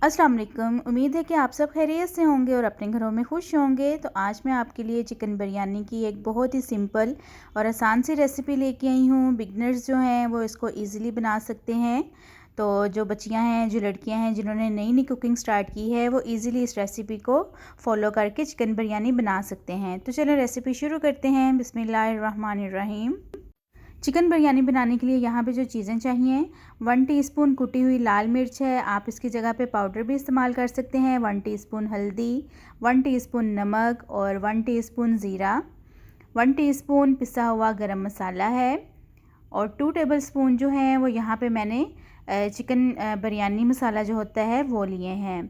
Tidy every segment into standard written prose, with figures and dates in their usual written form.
अस्सलाम वालेकुम। उम्मीद है कि आप सब खैरियत से होंगे और अपने घरों में खुश होंगे। तो आज मैं आपके लिए चिकन बिरयानी की एक बहुत ही सिंपल और आसान सी रेसिपी लेके आई हूँ। बिगनर्स जो हैं वो इसको इजीली बना सकते हैं। तो जो बच्चियाँ हैं, जो लड़कियाँ हैं जिन्होंने नई नई कुकिंग स्टार्ट की है, वो इजीली इस रेसिपी को फॉलो करके चिकन बिरयानी बना सकते हैं। तो चलो रेसिपी शुरू करते हैं। बिस्मिल्लाहिर्रहमानिर्रहीम। चिकन बिरयानी बनाने के लिए यहाँ पे जो चीज़ें चाहिए, 1 टीस्पून कुटी हुई लाल मिर्च है। आप इसकी जगह पे पाउडर भी इस्तेमाल कर सकते हैं। 1 टीस्पून हल्दी, 1 टीस्पून नमक और 1 टीस्पून ज़ीरा, 1 टीस्पून पिसा हुआ गरम मसाला है और 2 टेबलस्पून जो हैं वो यहाँ पे मैंने चिकन बिरयानी मसाला जो होता है वो लिए हैं।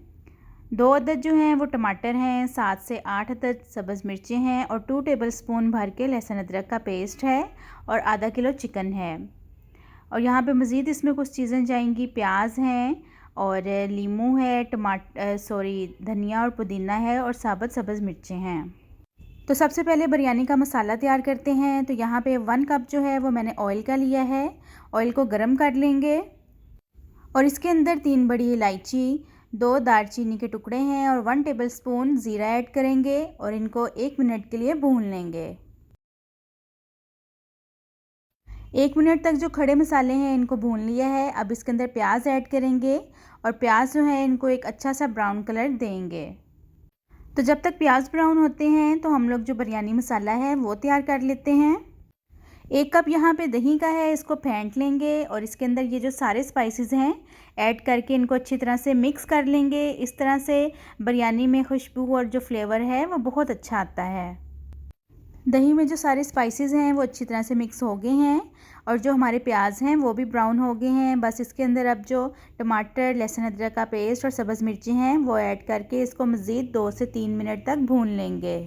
2 अदद जो हैं वो टमाटर हैं, 7 से 8 अदद सब्ज़ मिर्चें हैं और 2 टेबलस्पून भर के लहसुन अदरक का पेस्ट है और आधा किलो चिकन है। और यहाँ पे मज़ीद इसमें कुछ चीज़ें जाएंगी, प्याज हैं और लीमू है, धनिया और पुदीना है और साबुत सब्ज़ मिर्चें हैं। तो सबसे पहले बिरयानी का मसाला तैयार करते हैं। तो यहाँ पे 1 कप जो है वो मैंने ऑयल का लिया है। ऑयल को गर्म कर लेंगे और इसके अंदर 3 बड़ी इलायची, 2 दालचीनी के टुकड़े हैं और 1 टेबलस्पून ज़ीरा ऐड करेंगे और इनको 1 मिनट के लिए भून लेंगे। 1 मिनट तक जो खड़े मसाले हैं इनको भून लिया है। अब इसके अंदर प्याज ऐड करेंगे और प्याज जो है इनको एक अच्छा सा ब्राउन कलर देंगे। तो जब तक प्याज ब्राउन होते हैं तो हम लोग जो बिरयानी मसाला है वो तैयार कर लेते हैं। 1 कप यहाँ पे दही का है, इसको फेंट लेंगे और इसके अंदर ये जो सारे स्पाइसेस हैं ऐड करके इनको अच्छी तरह से मिक्स कर लेंगे। इस तरह से बिरयानी में खुशबू और जो फ्लेवर है वो बहुत अच्छा आता है। दही में जो सारे स्पाइसेस हैं वो अच्छी तरह से मिक्स हो गए हैं और जो हमारे प्याज हैं वो भी ब्राउन हो गए हैं। बस इसके अंदर अब जो टमाटर, लहसुन अदरक का पेस्ट और सब्ज़ मिर्ची हैं वो ऐड करके इसको मज़ीद 2 से 3 मिनट तक भून लेंगे।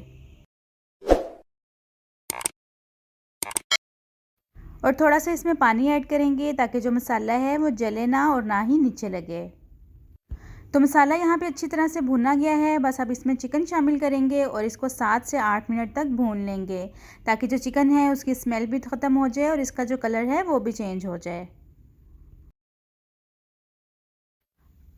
और थोड़ा सा इसमें पानी ऐड करेंगे ताकि जो मसाला है वो जले ना और ना ही नीचे लगे। तो मसाला यहाँ पे अच्छी तरह से भुना गया है। बस अब इसमें चिकन शामिल करेंगे और इसको 7 से 8 मिनट तक भून लेंगे ताकि जो चिकन है उसकी स्मेल भी ख़त्म हो जाए और इसका जो कलर है वो भी चेंज हो जाए।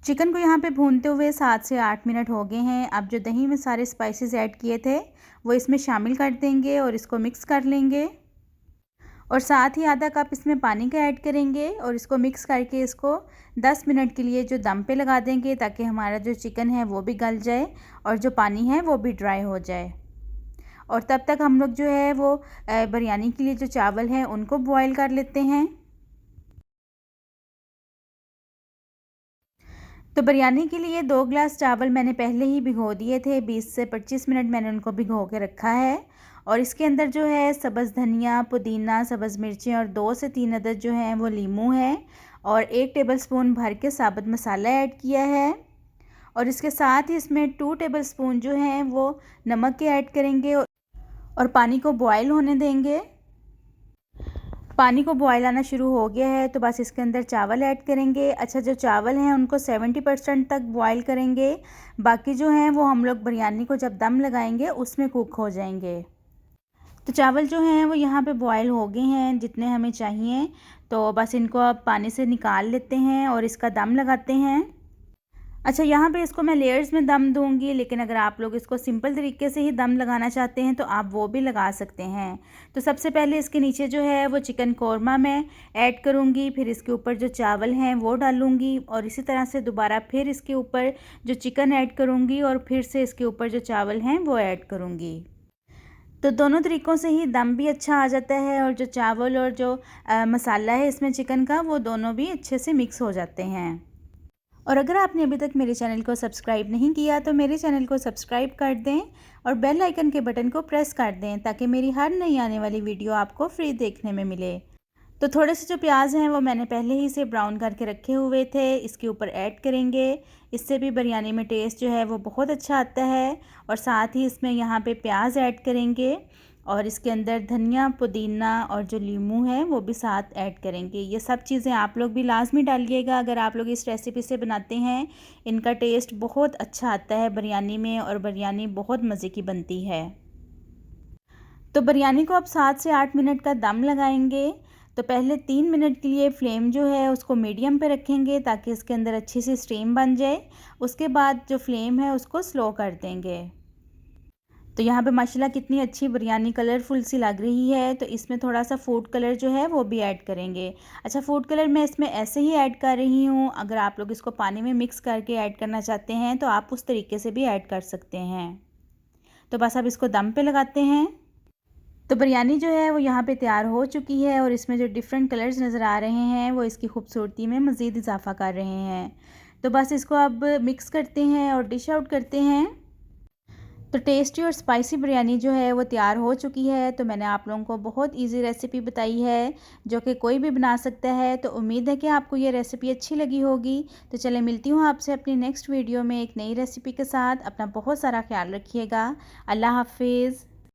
चिकन को यहाँ पे भूनते हुए 7 से 8 मिनट हो गए हैं। अब जो दही में सारे स्पाइसेस ऐड किए थे वो इसमें शामिल कर देंगे और इसको मिक्स कर लेंगे और साथ ही आधा कप इसमें पानी का ऐड करेंगे और इसको मिक्स करके इसको 10 मिनट के लिए जो दम पे लगा देंगे ताकि हमारा जो चिकन है वो भी गल जाए और जो पानी है वो भी ड्राई हो जाए। और तब तक हम लोग जो है वो बिरयानी के लिए जो चावल हैं उनको बॉईल कर लेते हैं। तो बिरयानी के लिए 2 ग्लास चावल मैंने पहले ही भिगो दिए थे। 20 से 25 मिनट मैंने उनको भिगो के रखा है और इसके अंदर जो है सब्ज़ धनिया, पुदीना, सब्ज़ मिर्चें और 2 से 3 अदद जो हैं वो लीमू है और 1 टेबलस्पून भर के साबुत मसाला ऐड किया है और इसके साथ ही इसमें 2 टेबलस्पून जो हैं वो नमक के ऐड करेंगे और पानी को बॉयल होने देंगे। पानी को बॉयल आना शुरू हो गया है तो बस इसके अंदर चावल ऐड करेंगे। अच्छा, जो चावल हैं उनको 70% तक बॉयल करेंगे, बाकी जो हैं वो हम लोग बिरयानी को जब दम लगाएंगे उसमें कुक हो जाएंगे। तो चावल जो हैं वो यहाँ पे बॉयल हो गए हैं जितने हमें चाहिए। तो बस इनको अब पानी से निकाल लेते हैं और इसका दम लगाते हैं। अच्छा, यहाँ पे इसको मैं लेयर्स में दम दूंगी, लेकिन अगर आप लोग इसको सिंपल तरीके से ही दम लगाना चाहते हैं तो आप वो भी लगा सकते हैं। तो सबसे पहले इसके नीचे जो है वो चिकन कौरमा मैं ऐड करूँगी, फिर इसके ऊपर जो चावल हैं वो डालूँगी और इसी तरह से दोबारा फिर इसके ऊपर जो चिकन ऐड करूँगी और फिर से इसके ऊपर जो चावल हैं वो ऐड करूँगी। तो दोनों तरीक़ों से ही दम भी अच्छा आ जाता है और जो चावल और जो मसाला है इसमें चिकन का वो दोनों भी अच्छे से मिक्स हो जाते हैं। और अगर आपने अभी तक मेरे चैनल को सब्सक्राइब नहीं किया तो मेरे चैनल को सब्सक्राइब कर दें और बेल आइकन के बटन को प्रेस कर दें ताकि मेरी हर नई आने वाली वीडियो आपको फ्री देखने में मिले। तो थोड़े से जो प्याज हैं वो मैंने पहले ही से ब्राउन करके रखे हुए थे, इसके ऊपर ऐड करेंगे। इससे भी बिरयानी में टेस्ट जो है वो बहुत अच्छा आता है। और साथ ही इसमें यहाँ पे प्याज ऐड करेंगे और इसके अंदर धनिया, पुदीना और जो लीमू है वो भी साथ ऐड करेंगे। ये सब चीज़ें आप लोग भी लाजमी डालिएगा अगर आप लोग इस रेसिपी से बनाते हैं। इनका टेस्ट बहुत अच्छा आता है बिरयानी में और बिरयानी बहुत मज़े की बनती है। तो बिरयानी को अब 7 से 8 मिनट का दम लगाएंगे। तो पहले 3 मिनट के लिए फ्लेम जो है उसको मीडियम पे रखेंगे ताकि इसके अंदर अच्छी सी स्टीम बन जाए। उसके बाद जो फ्लेम है उसको स्लो कर देंगे। तो यहाँ पे माशाल्लाह कितनी अच्छी बिरयानी कलरफुल सी लग रही है। तो इसमें थोड़ा सा फूड कलर जो है वो भी ऐड करेंगे। अच्छा, फूड कलर मैं इसमें ऐसे ही ऐड कर रही हूँ। अगर आप लोग इसको पानी में मिक्स करके ऐड करना चाहते हैं तो आप उस तरीके से भी ऐड कर सकते हैं। तो बस अब इसको दम पे लगाते हैं। तो बिरयानी जो है वो यहाँ पे तैयार हो चुकी है और इसमें जो डिफरेंट कलर्स नज़र आ रहे हैं वो इसकी खूबसूरती में मज़ीद इजाफा कर रहे हैं। तो बस इसको अब मिक्स करते हैं और डिश आउट करते हैं। तो टेस्टी और स्पाइसी बिरयानी जो है वो तैयार हो चुकी है। तो मैंने आप लोगों को बहुत इजी रेसिपी बताई है जो कि कोई भी बना सकता है। तो उम्मीद है कि आपको ये रेसिपी अच्छी लगी होगी। तो चले मिलती हूँ आपसे अपनी नेक्स्ट वीडियो में एक नई रेसिपी के साथ। अपना बहुत सारा ख्याल रखिएगा। अल्लाह हाफिज़।